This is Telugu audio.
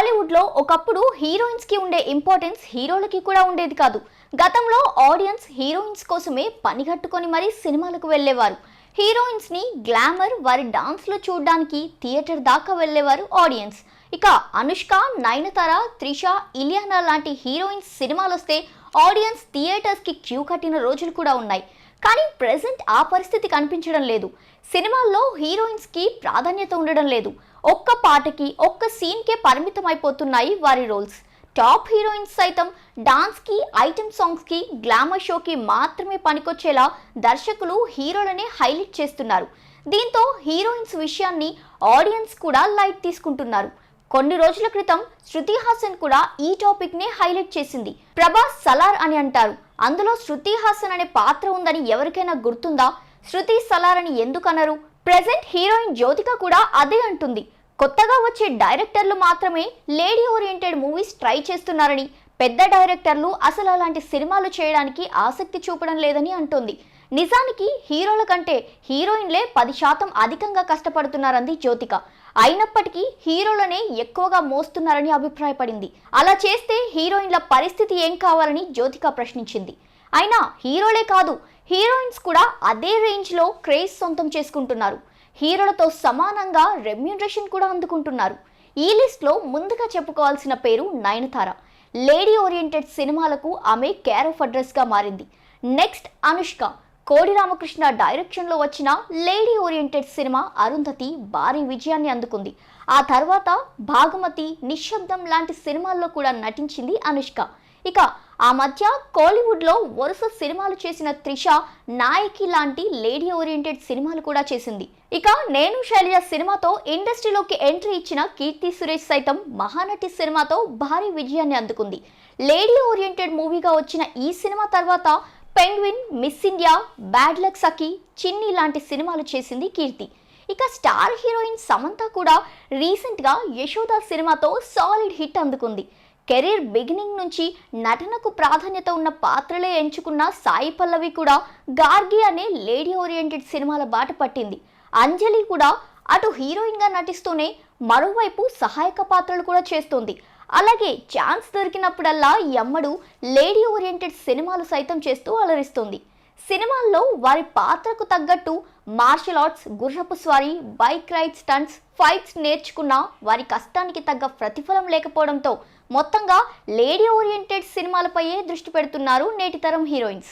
టాలీవుడ్ లో ఒకప్పుడు హీరోయిన్స్ కి ఉండే ఇంపార్టెన్స్ హీరోలకి కూడా ఉండేది కాదు. గతంలో ఆడియన్స్ హీరోయిన్స్ కోసమే పనిగట్టుకొని మరీ సినిమాలకు వెళ్ళేవారు. హీరోయిన్స్ ని గ్లామర్ వారి డాన్స్ లో చూడడానికి థియేటర్ దాకా వెళ్ళేవారు ఆడియన్స్. ఇక అనుష్క, నయనతార, త్రిష, ఇలియానా లాంటి హీరోయిన్స్ సినిమాలు వస్తే ఆడియన్స్ థియేటర్స్ కి క్యూ కట్టిన రోజులు కూడా ఉన్నాయి. కానీ ప్రెసెంట్ ఆ పరిస్థితి కనిపించడం లేదు. సినిమాల్లో హీరోయిన్స్ కి ప్రాధాన్యత ఉండడం లేదు. ఒక్క పాటకి ఒక్క సీన్కే పరిమితం అయిపోతున్నాయి వారి రోల్స్. టాప్ హీరోయిన్స్ సైతం డాన్స్ కి, ఐటమ్ సాంగ్స్ కి, గ్లామర్ షోకి మాత్రమే పనికొచ్చేలా దర్శకులు హీరోలనే హైలైట్ చేస్తున్నారు. దీంతో హీరోయిన్స్ విషయాన్ని ఆడియన్స్ కూడా లైట్ తీసుకుంటున్నారు. కొన్ని రోజుల క్రితం శృతి హాసన్ కూడా ఈ టాపిక్ నే హైలైట్ చేసింది. ప్రభాస్ సలార్ అని అంటారు, అందులో శృతి హాసన్ అనే పాత్ర ఉందని ఎవరికైనా గుర్తుందా? శృతి సలార్ అని ఎందుకు అనరు? ప్రెజెంట్ హీరోయిన్ జ్యోతిక కూడా అదే అంటుంది. కొత్తగా వచ్చే డైరెక్టర్లు మాత్రమే లేడీ ఓరియంటెడ్ మూవీస్ ట్రై చేస్తున్నారని, పెద్ద డైరెక్టర్లు అసలు అలాంటి సినిమాలు చేయడానికి ఆసక్తి చూపడం లేదని అంటుంది. నిజానికి హీరోల కంటే హీరోయిన్లే 10% అధికంగా కష్టపడుతున్నారంది జ్యోతిక. అయినప్పటికీ హీరోలనే ఎక్కువగా మోస్తున్నారని అభిప్రాయపడింది. అలా చేస్తే హీరోయిన్ల పరిస్థితి ఏం కావాలని జ్యోతిక ప్రశ్నించింది. అయినా హీరోలే కాదు, హీరోయిన్స్ కూడా అదే రేంజ్ లో క్రేజ్ సొంతం చేసుకుంటున్నారు. హీరోలతో సమానంగా రెమ్యూనరేషన్ కూడా అందుకుంటున్నారు. ఈ లిస్ట్ లో ముందుగా చెప్పుకోవాల్సిన పేరు నయనతార. లేడీ ఓరియంటెడ్ సినిమాలకు ఆమె కేర్ ఆఫ్ అడ్రస్ గా మారింది. నెక్స్ట్ అనుష్క. కోడి రామకృష్ణ డైరెక్షన్ లో వచ్చిన లేడీ ఓరియంటెడ్ సినిమా అరుంధతి భారీ విజయాన్ని అందుకుంది. ఆ తర్వాత భాగమతి, నిశ్శబ్దం లాంటి సినిమాల్లో కూడా నటించింది అనుష్క. ఇక ఆ మధ్య కోలీవుడ్ లో వరుస సినిమాలు చేసిన త్రిష నాయకి లాంటి లేడీ ఓరియంటెడ్ సినిమాలు కూడా చేసింది. ఇక నేను శైలజ సినిమాతో ఇండస్ట్రీలోకి ఎంట్రీ ఇచ్చిన కీర్తి సురేష్ సైతం మహానటి సినిమాతో భారీ విజయాన్ని అందుకుంది. లేడీ ఓరియంటెడ్ మూవీగా వచ్చిన ఈ సినిమా తర్వాత Penguin, Miss India, Bad Luck Sakhi, Chinni లాంటి సినిమాలు చేసింది కీర్తి. ఇక స్టార్ హీరోయిన్ సమంత కూడా రీసెంట్ గా యశోద సినిమాతో సాలిడ్ హిట్ అందుకుంది. కెరీర్ బిగినింగ్ నుంచి నటనకు ప్రాధాన్యత ఉన్న పాత్రలే ఎంచుకున్న సాయి పల్లవి కూడా గార్గి అనే లేడీ ఓరియంటెడ్ సినిమాల బాట పట్టింది. అంజలి కూడా అటు హీరోయిన్ గా నటిస్తూనే మరోవైపు సహాయక పాత్రలు కూడా చేస్తోంది. అలాగే ఛాన్స్ దొరికినప్పుడల్లా ఈ అమ్మడు లేడీ ఓరియంటెడ్ సినిమాలు సైతం చేస్తూ అలరిస్తుంది. సినిమాల్లో వారి పాత్రకు తగ్గట్టు మార్షల్ ఆర్ట్స్, గుర్రపు స్వారీ, బైక్ రైడ్, స్టంట్స్, ఫైట్స్ నేర్చుకున్న వారి కష్టానికి తగ్గ ప్రతిఫలం లేకపోవడంతో మొత్తంగా లేడీ ఓరియంటెడ్ సినిమాలపైయే దృష్టి పెడుతున్నారు నేటి తరం హీరోయిన్స్.